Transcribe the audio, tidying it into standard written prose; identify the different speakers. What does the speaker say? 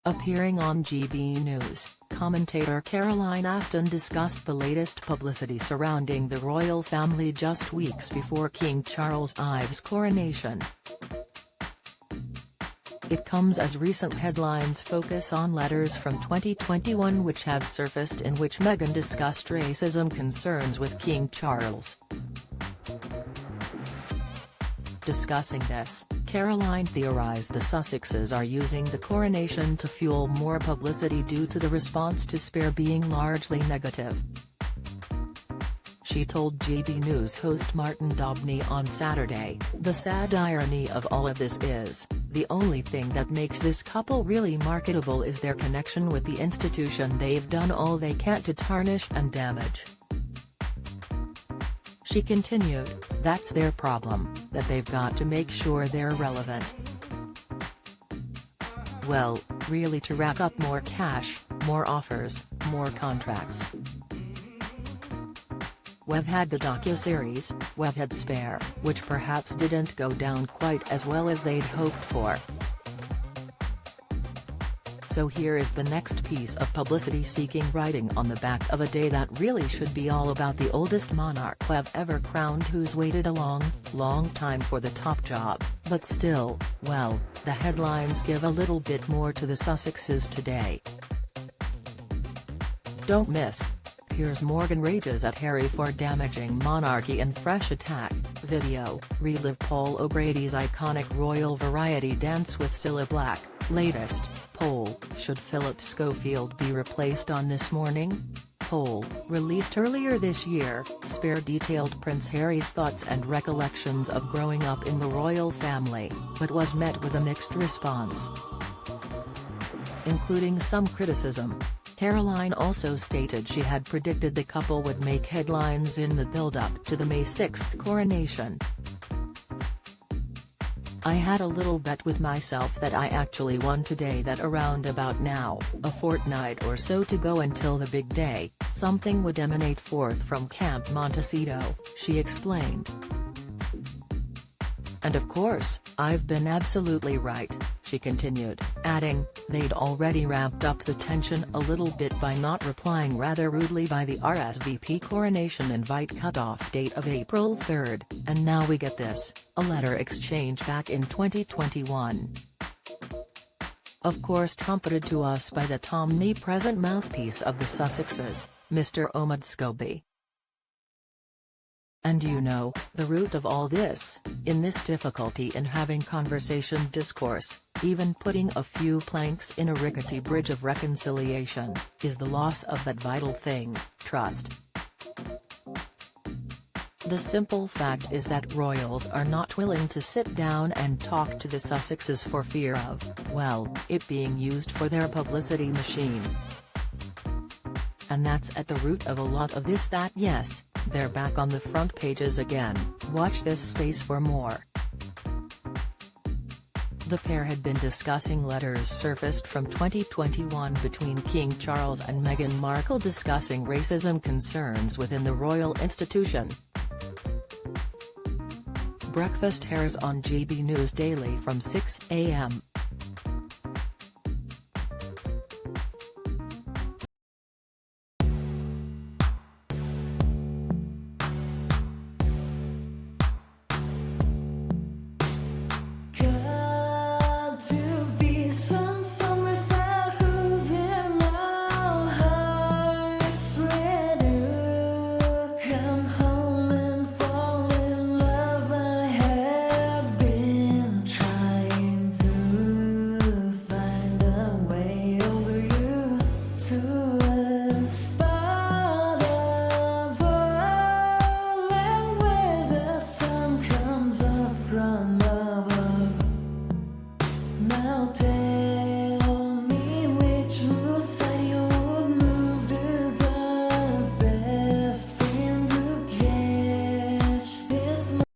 Speaker 1: Appearing on GB News, commentator Caroline Aston discussed the latest publicity surrounding the royal family just weeks before King Charles IV's coronation. It comes as recent headlines focus on letters from 2021 which have surfaced in which Meghan discussed racism concerns with King Charles. Discussing this, Caroline theorized the Sussexes are using the coronation to fuel more publicity due to the response to Spare being largely negative. She told GB News host Martin Dobney on Saturday, "The sad irony of all of this is, the only thing that makes this couple really marketable is their connection with the institution they've done all they can to tarnish and damage." She continued, "That's their problem, that they've got to make sure they're relevant. Well, really to rack up more cash, more offers, more contracts. We've had the docuseries, we've had Spare, which perhaps didn't go down quite as well as they'd hoped for. So here is the next piece of publicity-seeking writing on the back of a day that really should be all about the oldest monarch we've ever crowned, who's waited a long, long time for the top job, but still, well, the headlines give a little bit more to the Sussexes today. Don't miss. Piers Morgan rages at Harry for damaging monarchy in fresh attack video. Relive Paul O'Grady's iconic royal variety dance with Cilla Black. Latest poll: should Philip Schofield be replaced on This Morning? Poll, released earlier this year, Spare detailed Prince Harry's thoughts and recollections of growing up in the royal family, but was met with a mixed response, including some criticism. Caroline also stated she had predicted the couple would make headlines in the build-up to the May 6th coronation. "I had a little bet with myself that I actually won today, that around about now, a fortnight or so to go until the big day, something would emanate forth from Camp Montecito," she explained. "And of course, I've been absolutely right," she continued, adding, "they'd already ramped up the tension a little bit by not replying rather rudely by the RSVP coronation invite cutoff date of April 3rd, and now we get this, a letter exchange back in 2021. Of course trumpeted to us by the omnipresent mouthpiece of the Sussexes, Mr. Omid Scobie. And you know, the root of all this, in this difficulty in having conversation discourse, even putting a few planks in a rickety bridge of reconciliation, is the loss of that vital thing, trust. The simple fact is that royals are not willing to sit down and talk to the Sussexes for fear of, well, it being used for their publicity machine. And that's at the root of a lot of this. That yes, they're back on the front pages again. Watch this space for more." The pair had been discussing letters surfaced from 2021 between King Charles and Meghan Markle discussing racism concerns within the royal institution. Breakfast airs on GB News daily from 6 a.m.